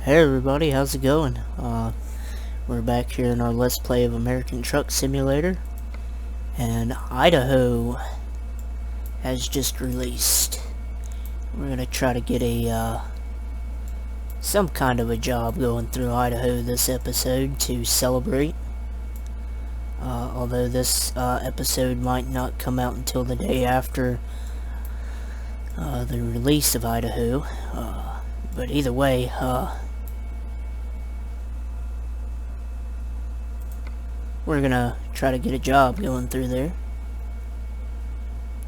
Hey everybody, how's it going? We're back here in our Let's Play of American Truck Simulator, and Idaho has just released. We're gonna try to get a some kind of a job going through Idaho this episode to celebrate. Although this episode might not come out until the day after the release of Idaho, but either way, we're gonna try to get a job going through there.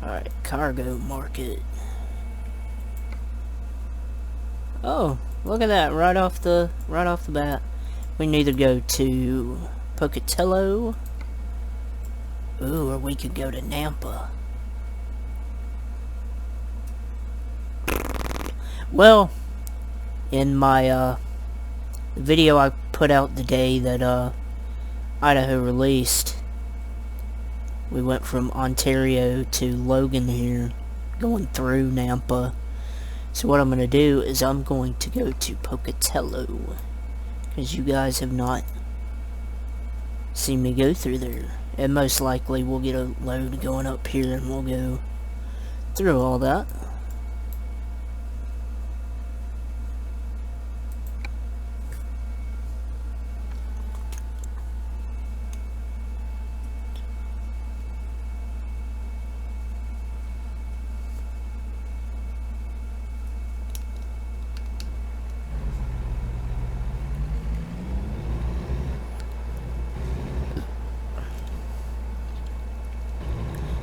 Alright, cargo market. Oh, look at that, right off the bat. We can either go to Pocatello, or we could go to Nampa. Well, in my video I put out the day that Idaho released, we went from Ontario to Logan here, going through Nampa. So what I'm going to do is I'm going to go to Pocatello, because you guys have not seen me go through there. And most likely we'll get a load going up here and we'll go through all that.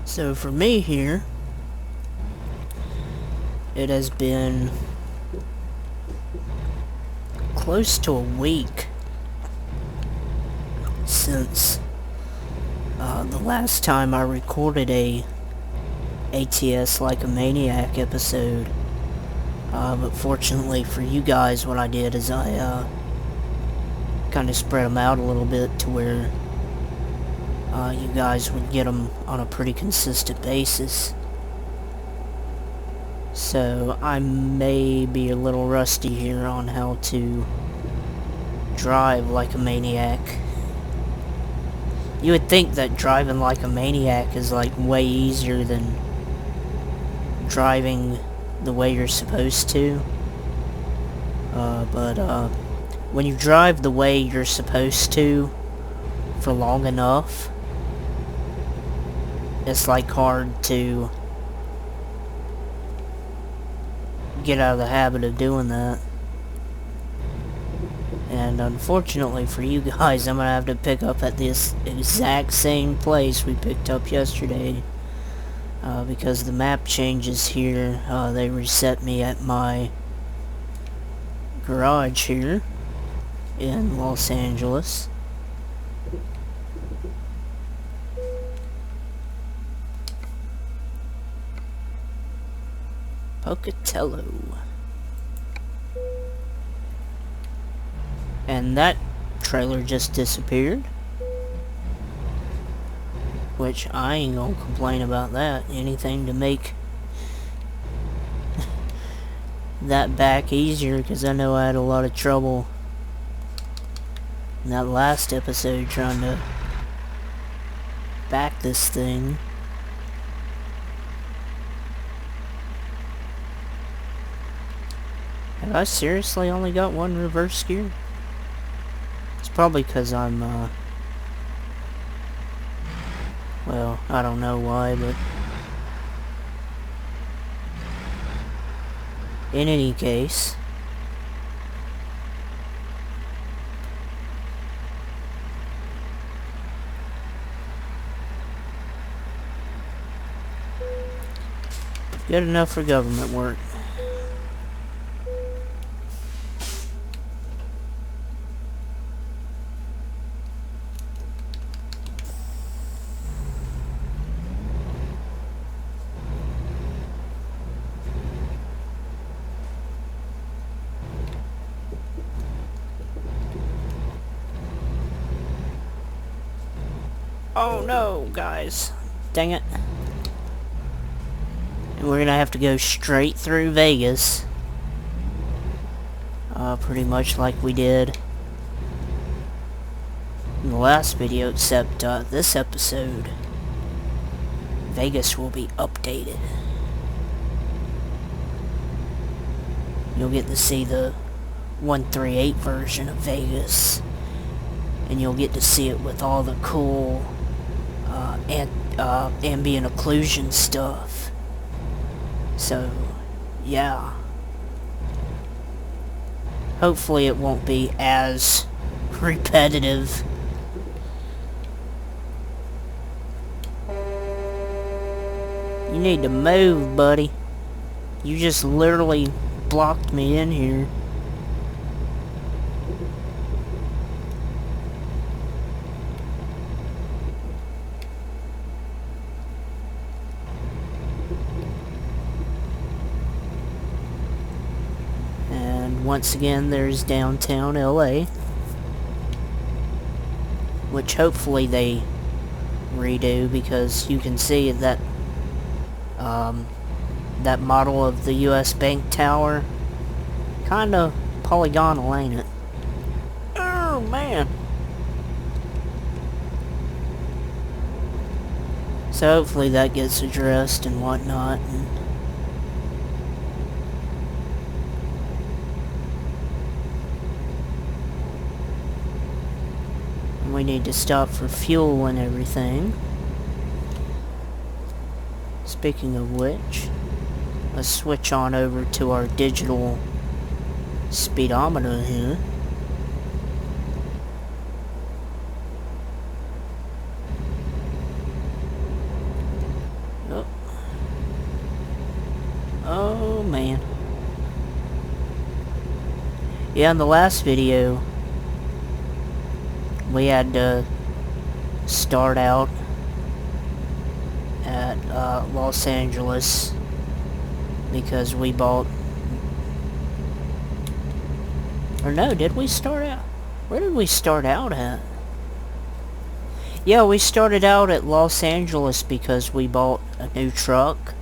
So for me here, it has been close to a week since the last time I recorded a ATS Like a Maniac episode. But fortunately for you guys, what I did is I kind of spread them out a little bit to where you guys would get them on a pretty consistent basis. So I may be a little rusty here on how to drive like a maniac. You would think that driving like a maniac is like way easier than driving the way you're supposed to. But when you drive the way you're supposed to for long enough, it's like hard to get out of the habit of doing that. And unfortunately for you guys, I'm gonna have to pick up at this exact same place we picked up yesterday, because the map changes here. They reset me at my garage here in Los Angeles. Pocatello. And that trailer just disappeared, which I ain't gonna complain about that. Anything to make that back easier, because I know I had a lot of trouble in that last episode trying to back this thing. Have I seriously only got one reverse gear? It's probably because I'm, well, I don't know why, but in any case, good enough for government work. Oh no, guys. Dang it. And we're gonna have to go straight through Vegas. pretty much like we did in the last video, except this episode, Vegas will be updated. You'll get to see the 138 version of Vegas, and you'll get to see it with all the cool ambient occlusion stuff. So, yeah. Hopefully it won't be as repetitive. You need to move, buddy. You just literally blocked me in here. And once again, there's downtown LA, which hopefully they redo, because you can see that that model of the US Bank Tower, kinda polygonal, ain't it? Oh man. So hopefully that gets addressed and whatnot. And we need to stop for fuel and everything. Speaking of which, let's switch on over to our digital speedometer here. Oh, oh man. Yeah, in the last video, we had to start out at Los Angeles because we bought, or no, did we start out? Where did we start out at? Yeah, we started out at Los Angeles because we bought a new truck.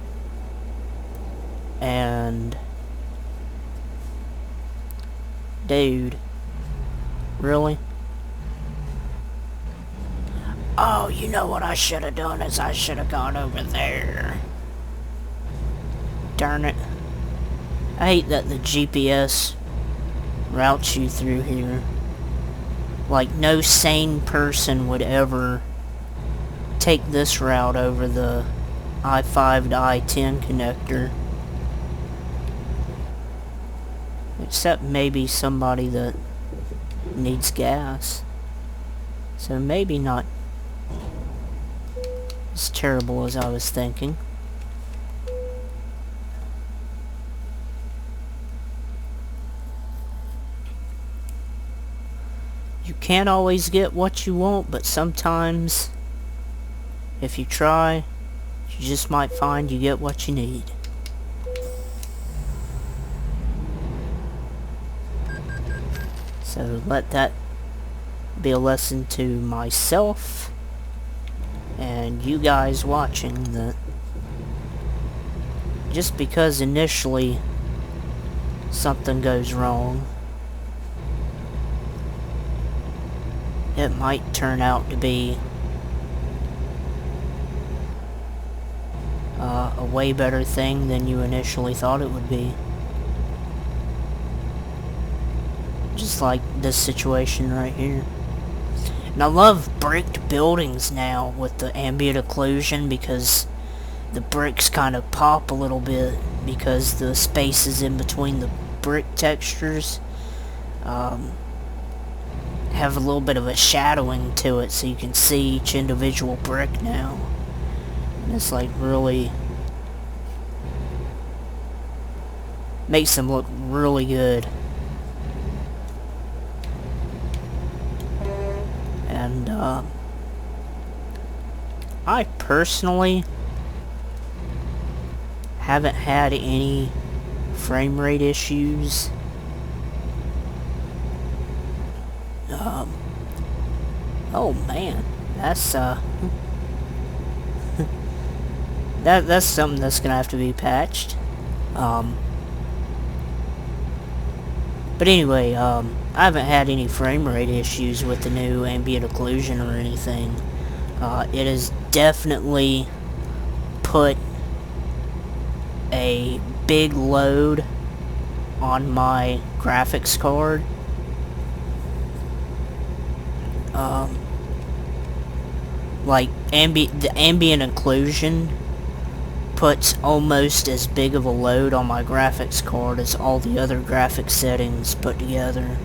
And dude, really? Oh, you know what I should have done is I should have gone over there. Darn it. I hate that the GPS routes you through here. Like, no sane person would ever take this route over the I-5 to I-10 connector. Except maybe somebody that needs gas. So maybe not as terrible as I was thinking. You can't always get what you want, but sometimes, if you try, you just might find you get what you need. So let that be a lesson to myself and you guys watching, that just because initially something goes wrong, it might turn out to be a way better thing than you initially thought it would be. Just like this situation right here. And I love bricked buildings now with the ambient occlusion, because the bricks kind of pop a little bit because the spaces in between the brick textures have a little bit of a shadowing to it, so you can see each individual brick now. And it's like really makes them look really good. And I personally haven't had any frame rate issues. Oh man, that's that's something that's gonna have to be patched. But anyway, I haven't had any frame rate issues with the new ambient occlusion or anything. It has definitely put a big load on my graphics card. Like the ambient occlusion puts almost as big of a load on my graphics card as all the other graphics settings put together.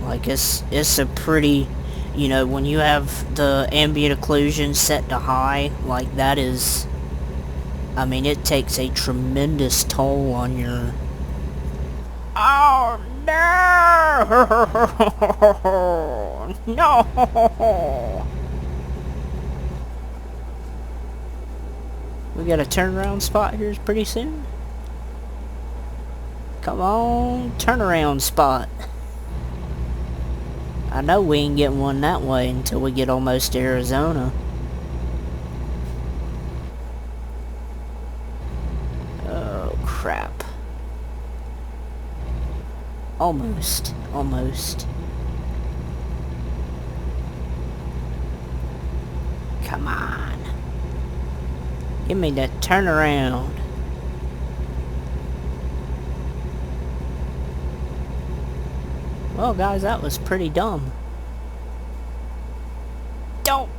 Like it's a pretty, you know, when you have the ambient occlusion set to high, like that is, I mean, it takes a tremendous toll on your... Oh no! No! We got a turnaround spot here pretty soon. Come on, turnaround spot. I know we ain't getting one that way until we get almost to Arizona. Oh, crap. Almost. Almost. Come on. Give me that turnaround. Well, guys, that was pretty dumb. Don't.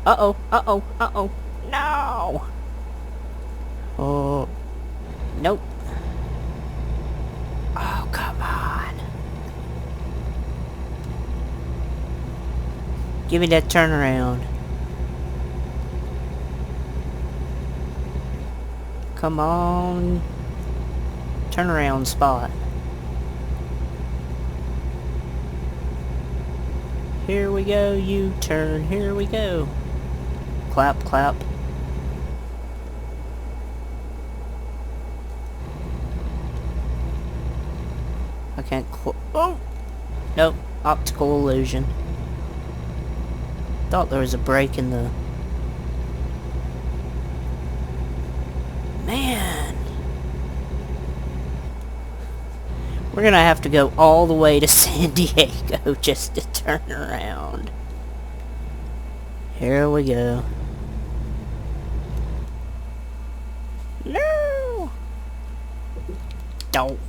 Uh-oh, uh-oh, uh-oh. No! Oh. Nope. Oh, come on. Give me that turnaround. Come on. Turnaround spot. Here we go, U-turn. Here we go. Clap, clap. I can't oh! Nope. Optical illusion. Thought there was a break in the... Man! We're gonna have to go all the way to San Diego just to turn around. Here we go. No! Don't.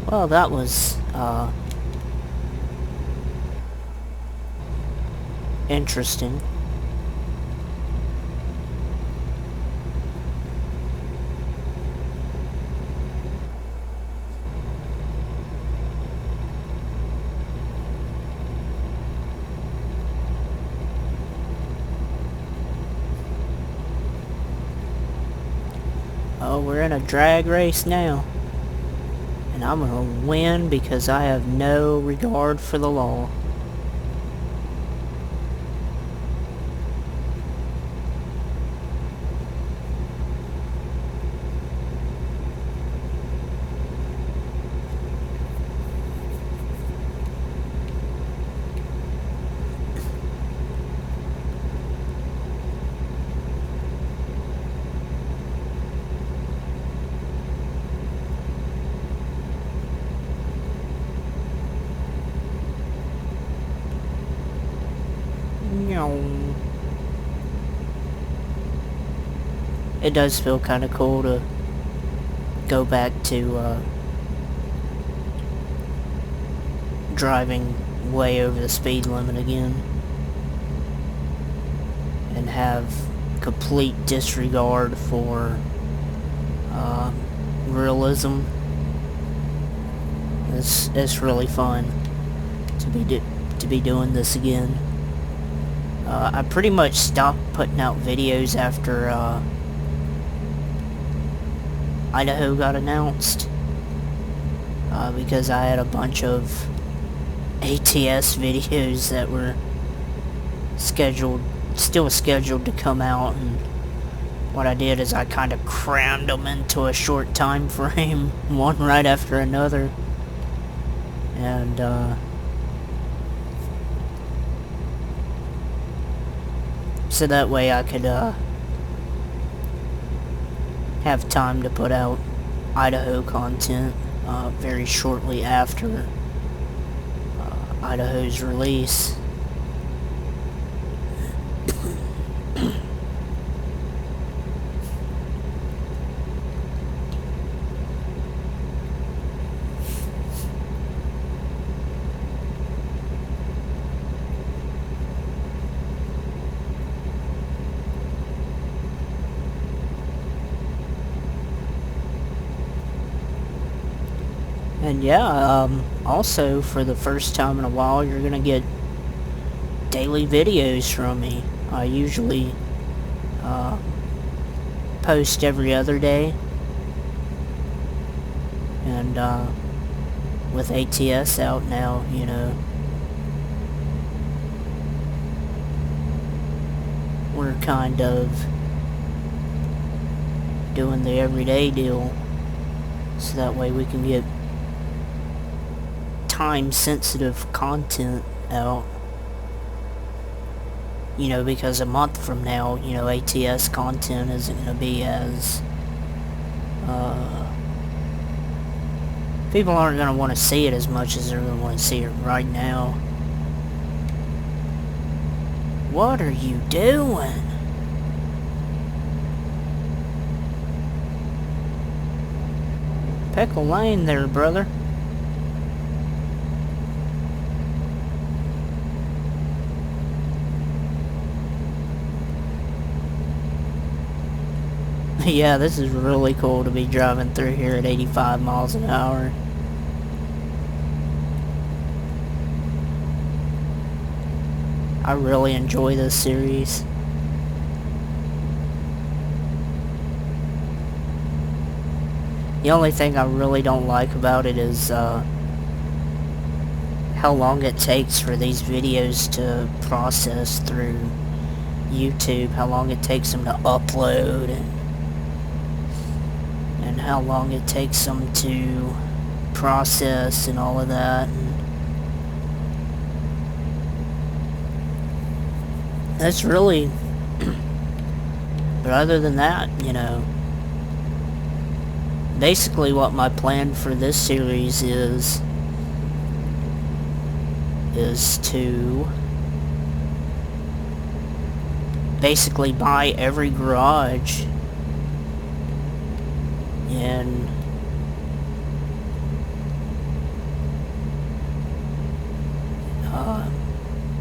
Well, that was, interesting. Oh, we're in a drag race now. And I'm gonna win because I have no regard for the law. It does feel kind of cool to go back to driving way over the speed limit again and have complete disregard for realism. It's really fun to be doing this again. I pretty much stopped putting out videos after Idaho got announced because I had a bunch of ATS videos that were still scheduled to come out, and what I did is I kind of crammed them into a short time frame, one right after another. And, so that way I could, have time to put out Idaho content, very shortly after, Idaho's release. And yeah, also for the first time in a while, you're gonna get daily videos from me. I usually post every other day, and with ATS out now, you know, we're kind of doing the everyday deal, so that way we can get time-sensitive content out. You know, because a month from now, you know, ATS content isn't going to be as... people aren't going to want to see it as much as they're going to want to see it right now. What are you doing? Pickle Lane there, brother. Yeah, this is really cool to be driving through here at 85 miles an hour. I really enjoy this series. The only thing I really don't like about it is how long it takes for these videos to process through YouTube, how long it takes them to upload, and how long it takes them to process and all of that. And that's really... But other than that, you know, basically what my plan for this series is to basically buy every garage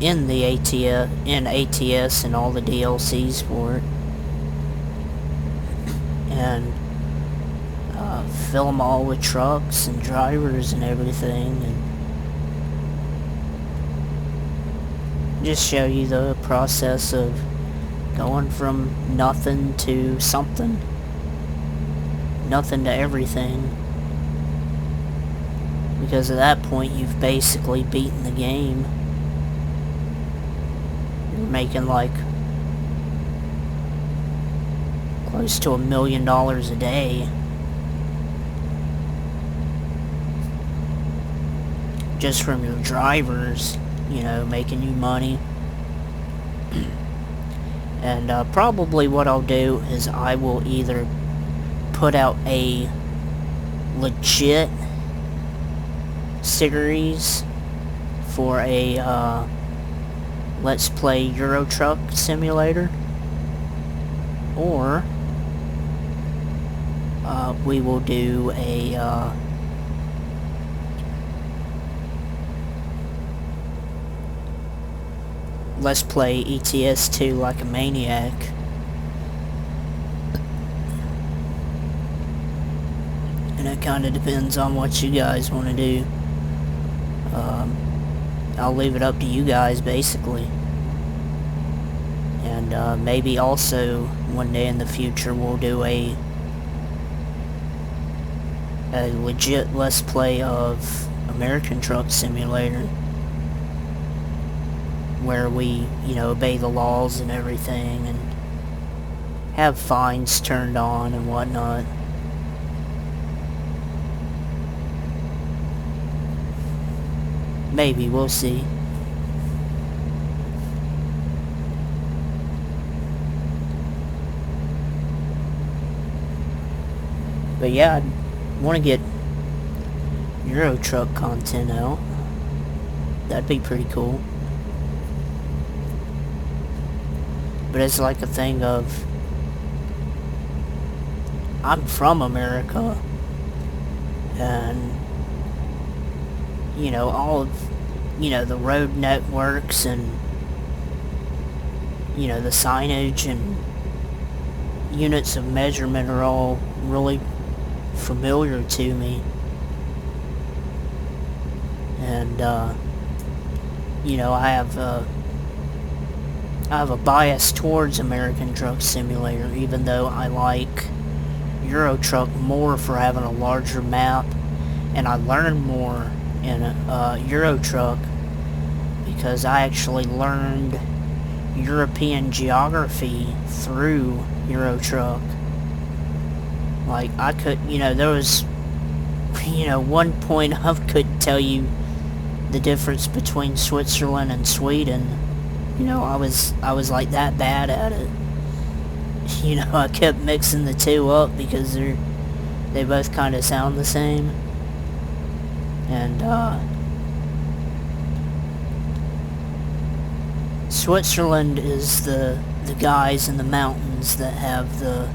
in the ATS and all the DLCs for it, and fill them all with trucks and drivers and everything, and just show you the process of going from nothing to something, nothing to everything. Because at that point you've basically beaten the game. You're making like close to $1 million a day just from your drivers, you know, making you money. And probably what I'll do is I will either put out a legit series for a Let's Play Euro Truck Simulator, or we will do a Let's Play ETS 2 like a maniac. And it kind of depends on what you guys want to do. I'll leave it up to you guys, basically. And maybe also one day in the future we'll do a legit Let's Play of American Truck Simulator, where we, you know, obey the laws and everything, and have fines turned on and whatnot. Maybe, we'll see. But yeah, I want to get Euro Truck content out. That'd be pretty cool. But it's like a thing of, I'm from America, and, you know, all of, you know, the road networks and, you know, the signage and units of measurement are all really familiar to me. And, you know, I have a bias towards American Truck Simulator, even though I like Euro Truck more for having a larger map, and I learned more in Euro Truck because I actually learned European geography through Euro Truck. Like, I could, you know, there was, you know, one point I couldn't tell you the difference between Switzerland and Sweden. You know, I was like that bad at it. You know, I kept mixing the two up because they both kind of sound the same. And, Switzerland is the guys in the mountains that have the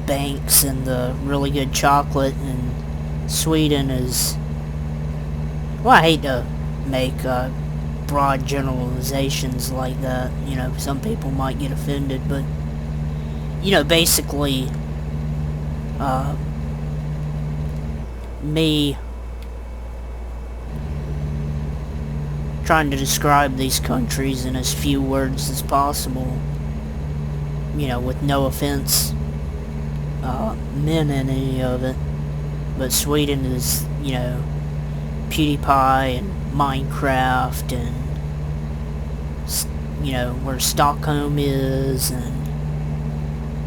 banks and the really good chocolate, and Sweden is, well, I hate to make broad generalizations like that, you know, some people might get offended, but, you know, basically, me trying to describe these countries in as few words as possible, you know, with no offense meant in any of it, but Sweden is, you know, PewDiePie and Minecraft and, you know, where Stockholm is, and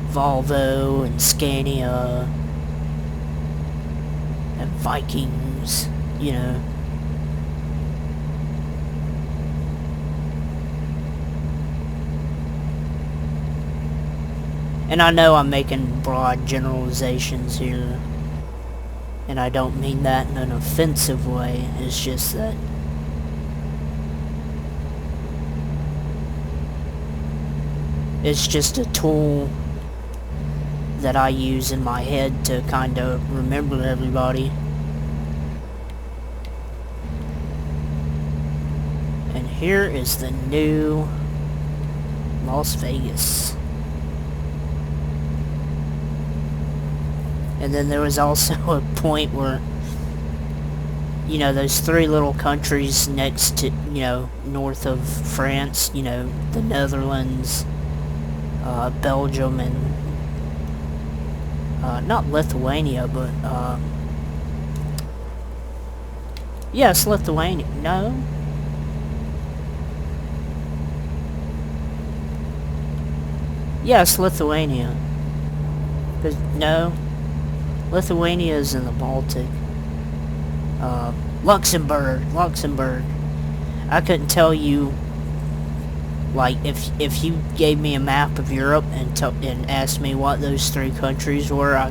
Volvo and Scania and Vikings, you know. And I know I'm making broad generalizations here, and I don't mean that in an offensive way. It's just that it's just a tool that I use in my head to kind of remember everybody. And here is the new Las Vegas. And then there was also a point where, you know, those three little countries next to, you know, north of France, you know, the Netherlands, Belgium, and, not Lithuania, but, yes, Lithuania, no? Yes, Lithuania. No? Lithuania is in the Baltic. Luxembourg. I couldn't tell you, like, if you gave me a map of Europe and asked me what those three countries were, I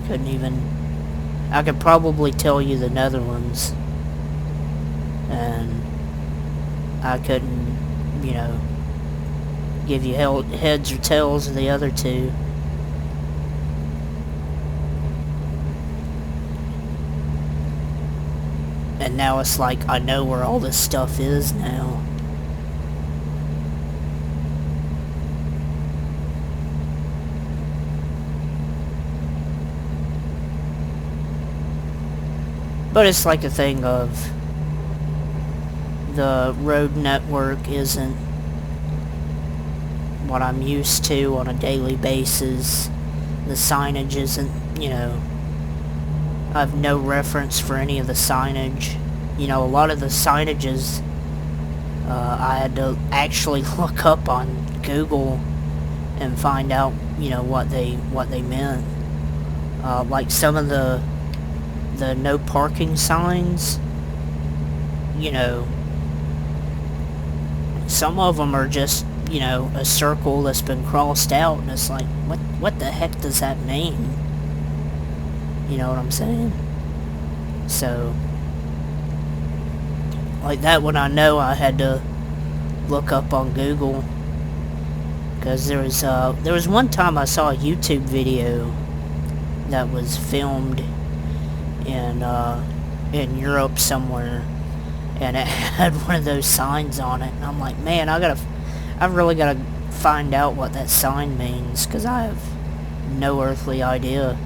could probably tell you the Netherlands. And I couldn't, you know, give you heads or tails of the other two. And now it's like, I know where all this stuff is now. But it's like a thing of, the road network isn't what I'm used to on a daily basis. The signage isn't, you know, I have no reference for any of the signage. You know, a lot of the signages I had to actually look up on Google and find out, you know, what they meant. Like some of the no parking signs, you know, some of them are just, you know, a circle that's been crossed out, and it's like, what the heck does that mean? You know what I'm saying? So, like that one, I know I had to look up on Google, because there was one time I saw a YouTube video that was filmed in Europe somewhere, and it had one of those signs on it, and I'm like, man, I've really gotta find out what that sign means, because I have no earthly idea.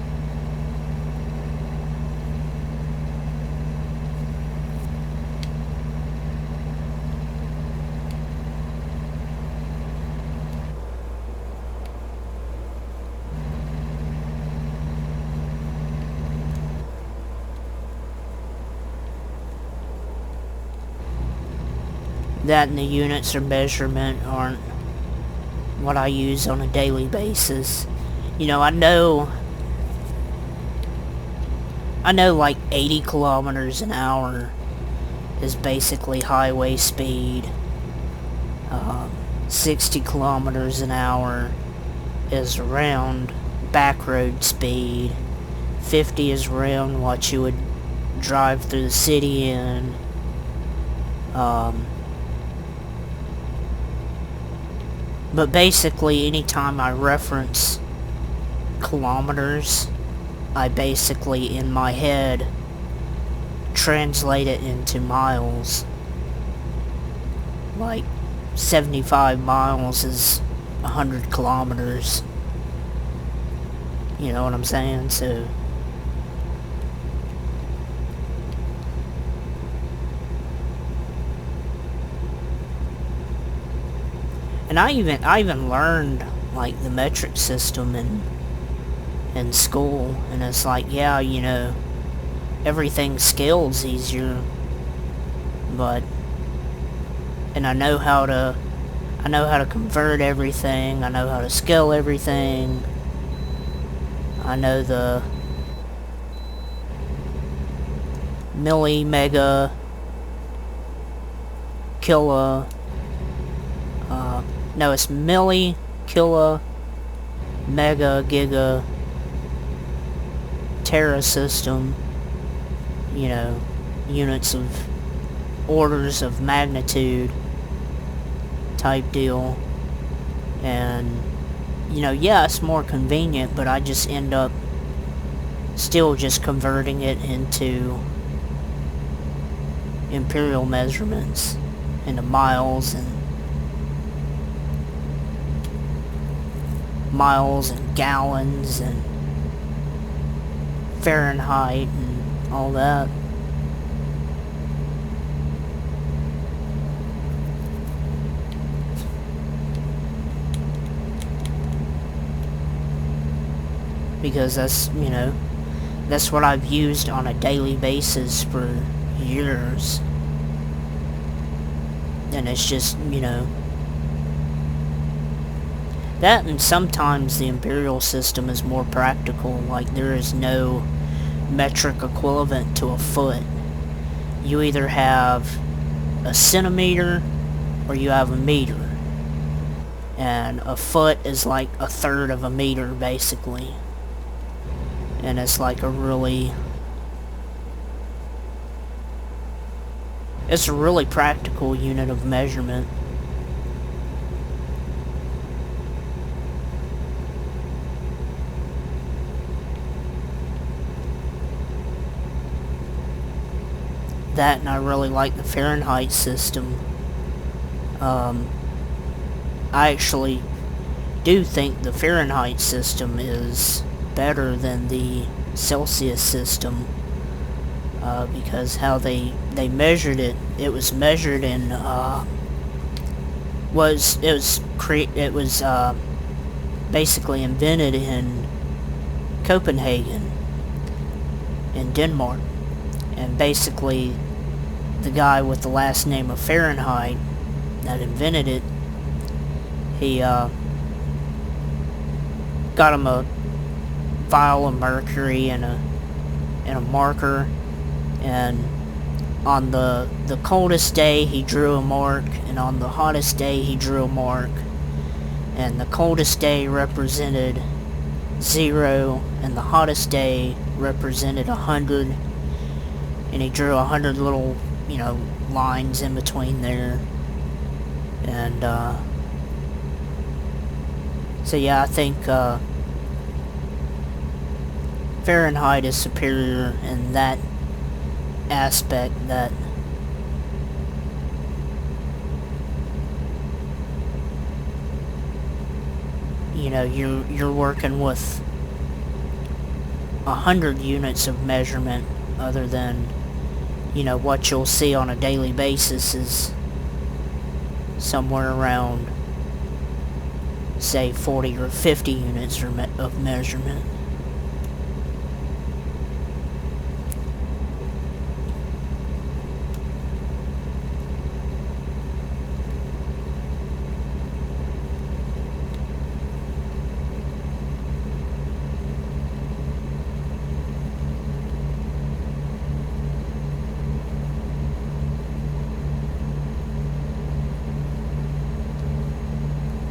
That and the units of measurement aren't what I use on a daily basis. You know, I know like 80 kilometers an hour is basically highway speed. 60 kilometers an hour is around back road speed. 50 is around what you would drive through the city in. But basically, anytime I reference kilometers, I basically, in my head, translate it into miles. Like, 75 miles is 100 kilometers. You know what I'm saying? So, and I even learned, like, the metric system in school, and it's like, yeah, you know, everything scales easier, and I know how to convert everything, I know how to scale everything, I know the milli, mega, kilo, no, it's milli, kilo, mega, giga, tera system, you know, units of orders of magnitude type deal. And, you know, yeah, it's more convenient, but I just end up still just converting it into imperial measurements, into miles and gallons and Fahrenheit and all that. Because that's, you know, that's what I've used on a daily basis for years. And it's just, you know, that, and sometimes the imperial system is more practical. Like, there is no metric equivalent to a foot. You either have a centimeter or you have a meter. And a foot is like a third of a meter, basically. And it's like it's a really practical unit of measurement. That, and I really like the Fahrenheit system. I actually do think the Fahrenheit system is better than the Celsius system, because how they measured it, it was measured in it was basically invented in Copenhagen in Denmark. And basically, the guy with the last name of Fahrenheit that invented it, got him a vial of mercury and a marker, and on the coldest day he drew a mark, and on the hottest day he drew a mark, and the coldest day represented 0 and the hottest day represented 100, and he drew 100 little, you know, lines in between there. And so yeah, I think Fahrenheit is superior in that aspect, that you know, you're working with 100 units of measurement, other than, you know, what you'll see on a daily basis is somewhere around, say, 40 or 50 units of measurement.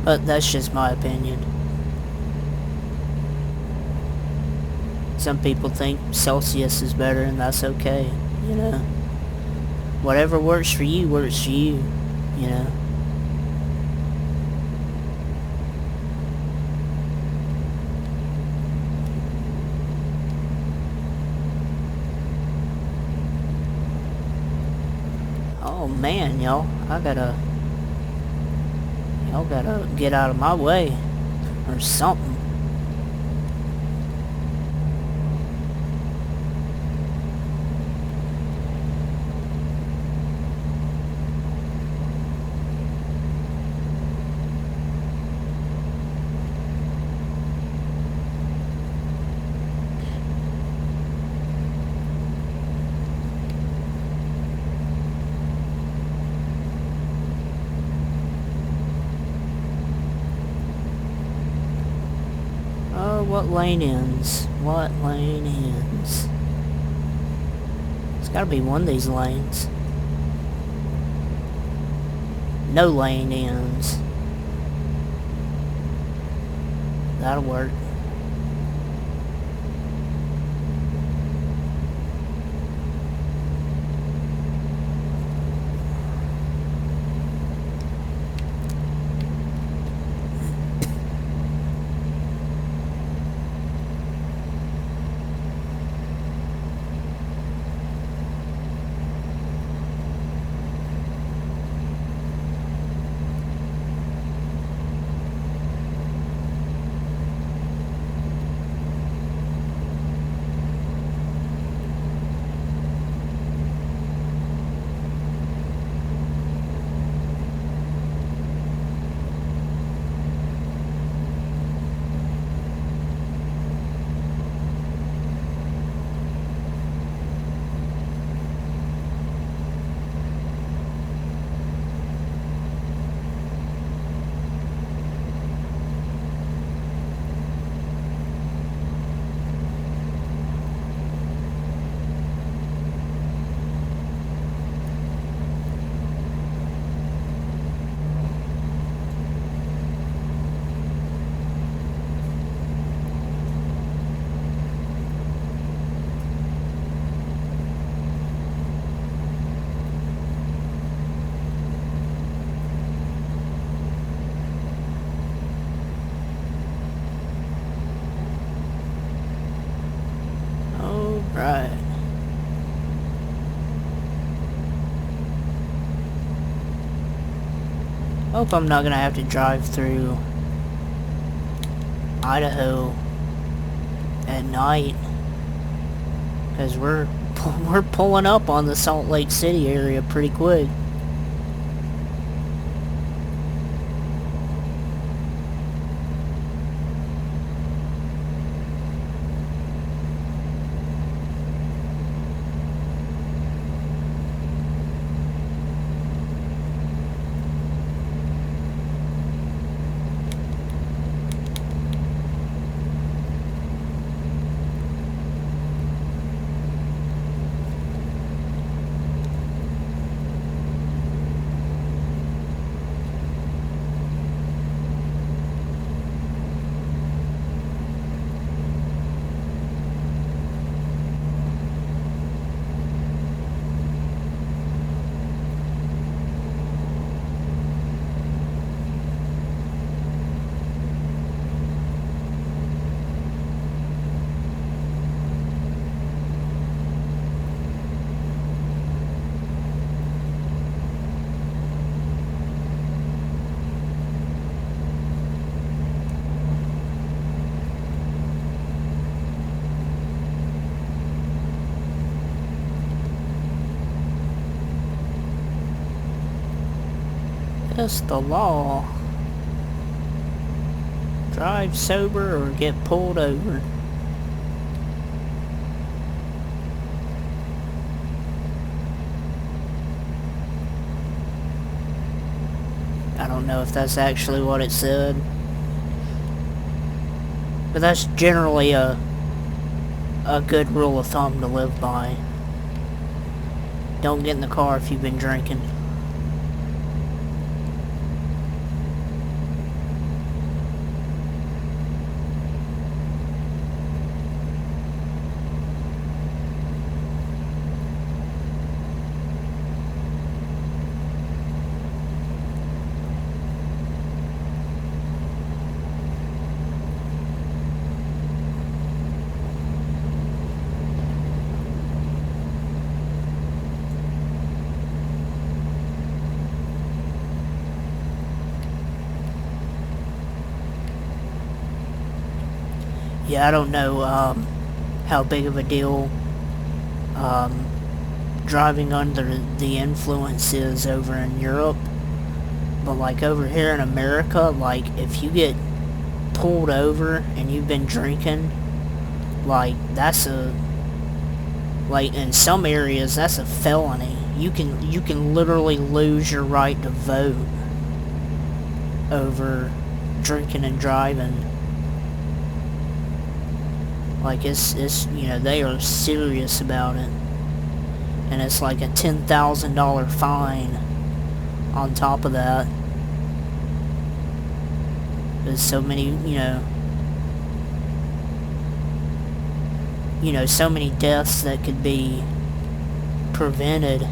But that's just my opinion. Some people think Celsius is better, and that's okay, you know. Whatever works for you, you know. Oh man, y'all gotta get out of my way or something. What lane ends? What lane ends? It's gotta be one of these lanes. No lane ends. That'll work. Right. Hope I'm not gonna have to drive through Idaho at night, because we're pulling up on the Salt Lake City area pretty quick. us the law. Drive sober or get pulled over. I don't know if that's actually what it said. But that's generally a good rule of thumb to live by. Don't get in the car if you've been drinking. Yeah, I don't know how big of a deal driving under the influence is over in Europe, but like over here in America, like if you get pulled over and you've been drinking, like that's like in some areas that's a felony. You can literally lose your right to vote over drinking and driving. Like it's you know, they are serious about it, and it's like a $10,000 fine on top of that. There's so many, so many deaths that could be prevented,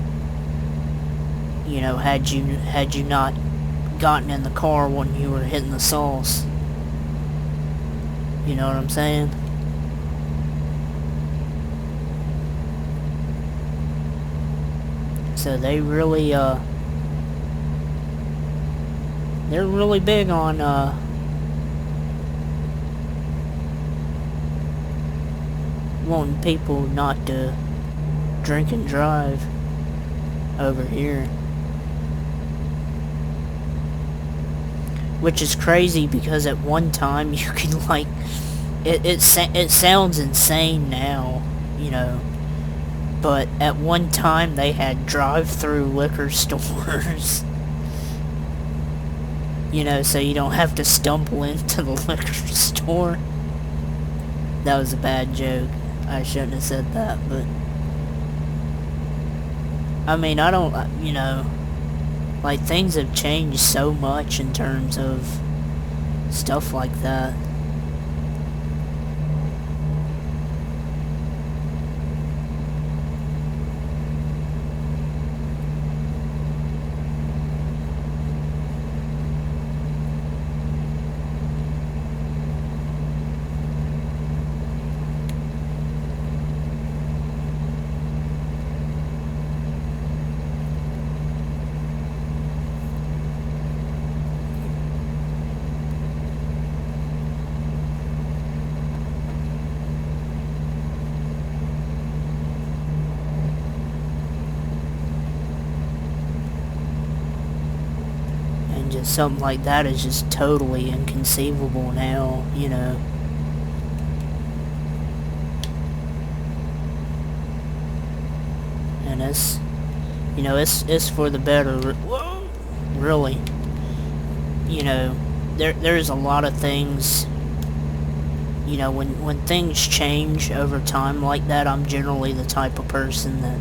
had you not gotten in the car when you were hitting the sauce. You know what I'm saying? So they really, they're really big on, wanting people not to drink and drive over here. Which is crazy because at one time you could, like, it sounds insane now, but at one time they had drive-through liquor stores. So you don't have to stumble into the liquor store. That was a bad joke. I shouldn't have said that, but I mean, I don't, like, things have changed so much in terms of stuff like that. Just something like that is just totally inconceivable now, And it's, it's for the better. Whoa, really. There's a lot of things, when things change over time like that, I'm generally the type of person that,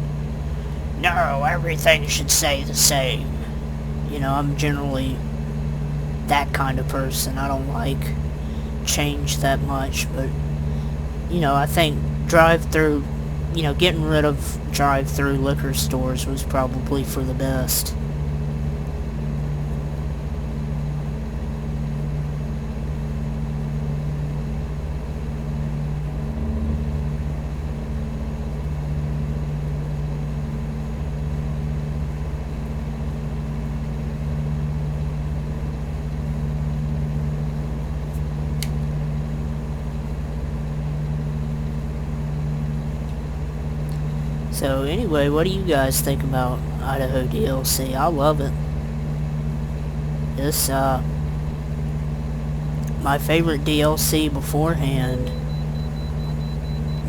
no, everything should stay the same. I'm generally that kind of person. I don't like change that much, but, I think drive-through, getting rid of drive-through liquor stores was probably for the best. So anyway, what do you guys think about Idaho DLC? I love it. This, my favorite DLC beforehand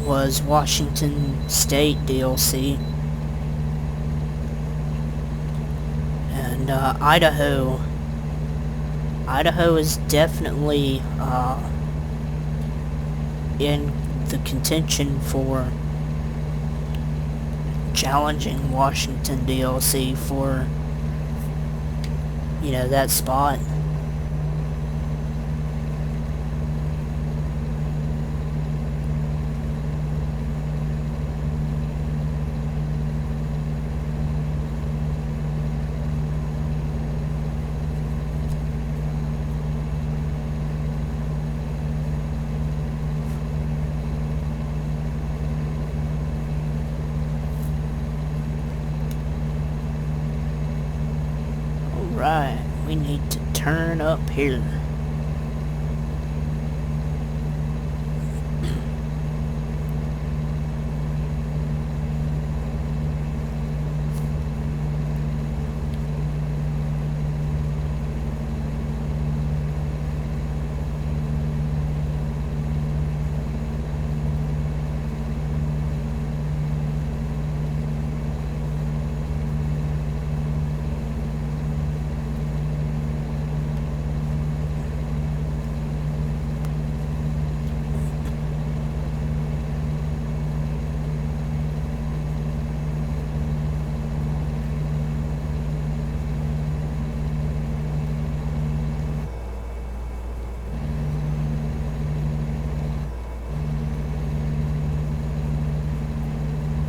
was Washington State DLC. And, Idaho is definitely, in the contention for challenging Washington DLC for, you know, that spot. Right, we need to turn up here.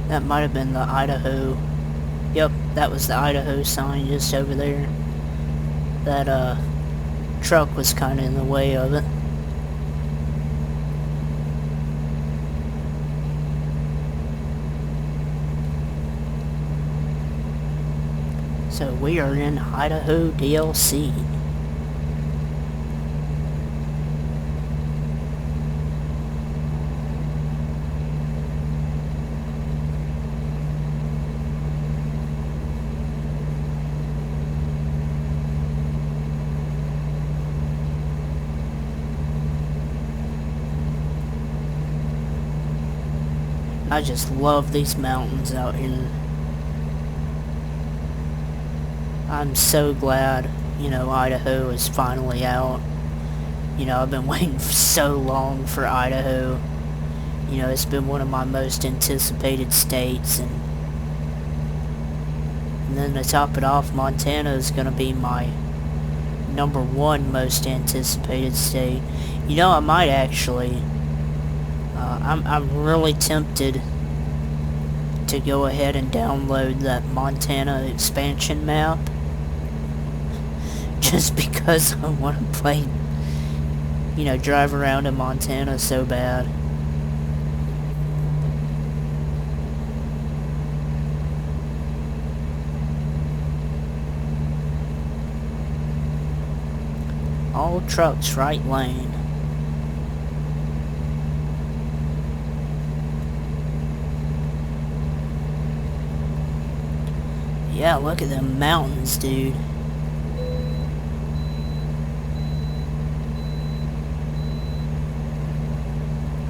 That might have been the Idaho. Yep, that was the Idaho sign just over there. That, truck was kind of in the way of it. So we are in Idaho DLC. I just love these mountains out here. I'm so glad, you know, Idaho is finally out. You know, I've been waiting for so long for Idaho. You know, it's been one of my most anticipated states, and then to top it off, Montana is going to be my #1 most anticipated state. You know, I might actually... I'm really tempted to go ahead and download that Montana expansion map. Just because I want to play, you know, drive around in Montana so bad. All trucks right lane. Yeah, look at them mountains, dude.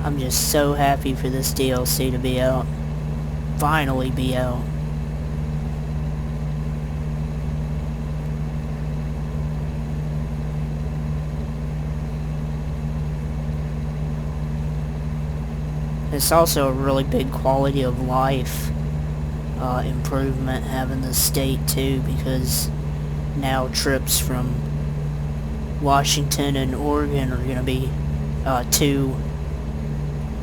I'm just so happy for this DLC to be out. Finally be out. It's also a really big quality of life improvement having the state too, because now trips from Washington and Oregon are gonna be two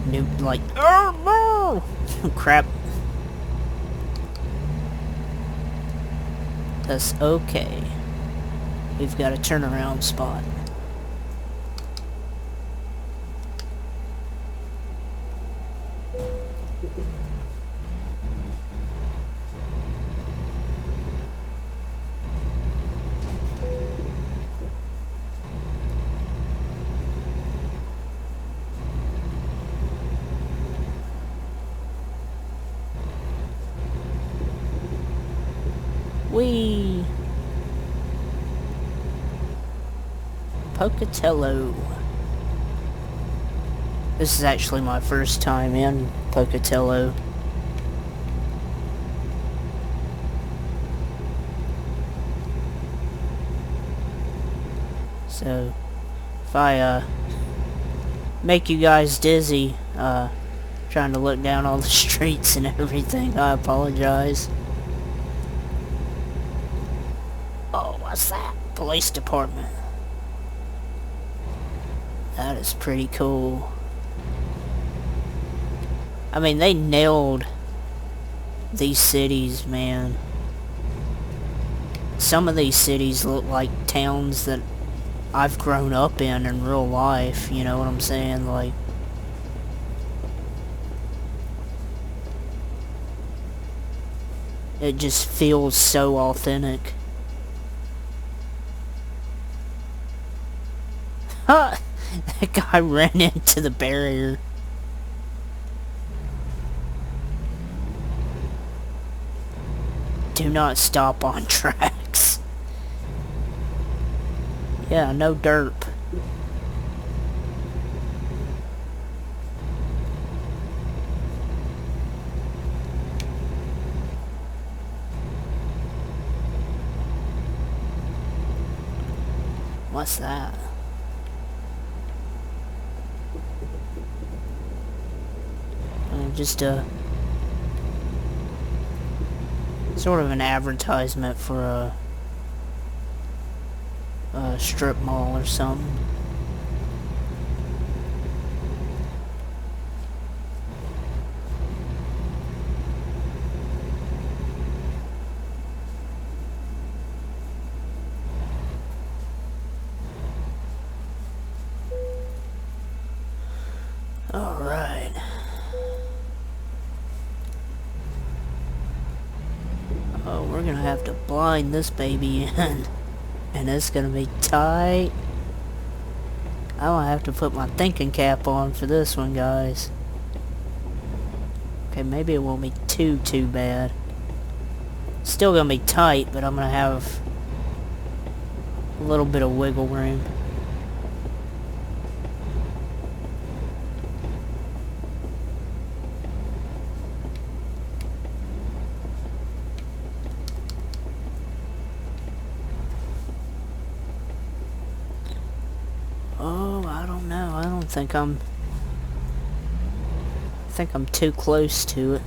new, like, oh no! Crap. That's okay. We've got a turnaround spot. Whee! Pocatello. This is actually my first time in Pocatello. So, if I make you guys dizzy, trying to look down all the streets and everything, I apologize. Oh, what's that? Police department. That is pretty cool. I mean, they nailed these cities, man. Some of these cities look like towns that I've grown up in real life, you know what I'm saying? Like, it just feels so authentic. Ha! That guy ran into the barrier. Do not stop on tracks. Yeah, no derp. What's that? Just a sort of an advertisement for a strip mall or something. Alright. Oh, we're gonna have to blind this baby in. And it's gonna be tight. I'm gonna have to put my thinking cap on for this one, guys. Okay, maybe it won't be too bad. Still gonna be tight, but I'm gonna have a little bit of wiggle room. Oh, I don't know. I think I'm too close to it.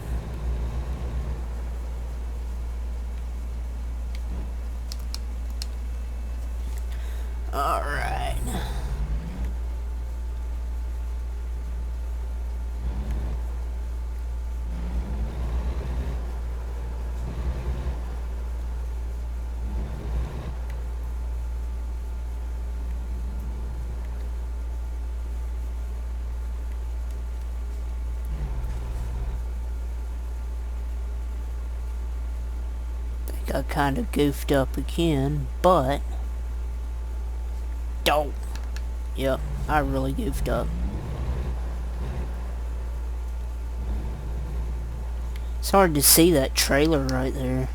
Alright. Got kind of goofed up again, but don't. Yep, I really goofed up. It's hard to see that trailer right there.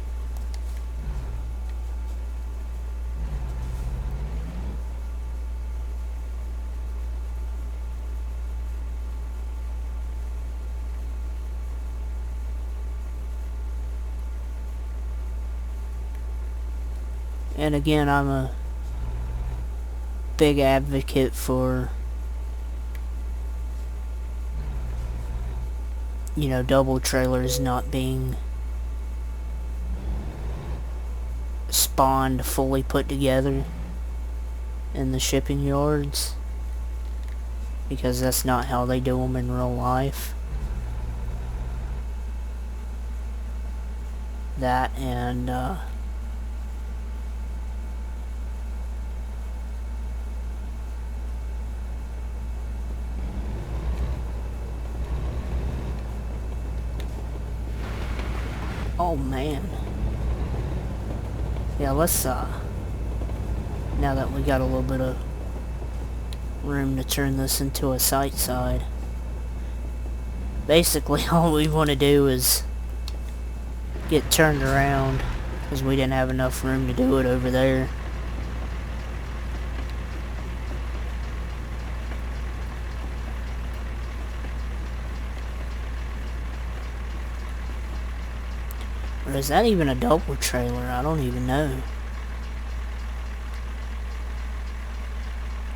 And again, I'm a big advocate for, you know, double trailers not being spawned fully put together in the shipping yards, because that's not how they do them in real life. That and oh man. Yeah, let's now that we got a little bit of room to turn this into a sight side. Basically all we want to do is get turned around, because we didn't have enough room to do it over there. Or is that even a double trailer? I don't even know.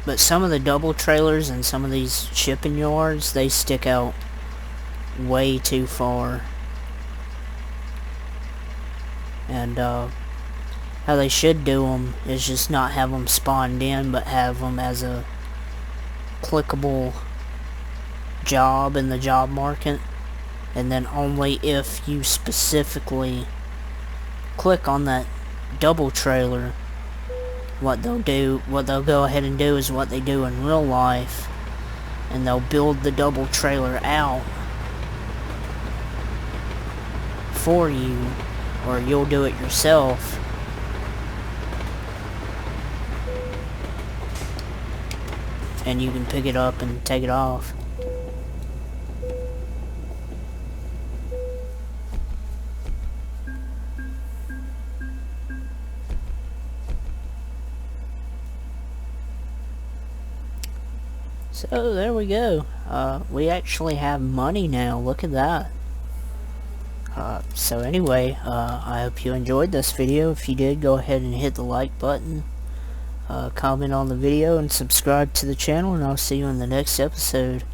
But some of the double trailers and some of these shipping yards, they stick out way too far. And how they should do them is just not have them spawned in, but have them as a clickable job in the job market. And then only if you specifically click on that double trailer, what they'll go ahead and do is what they do in real life, and they'll build the double trailer out for you, or you'll do it yourself. And you can pick it up and take it off. So there we go. We actually have money now. Look at that. So anyway, I hope you enjoyed this video. If you did, go ahead and hit the like button, comment on the video, and subscribe to the channel, and I'll see you in the next episode.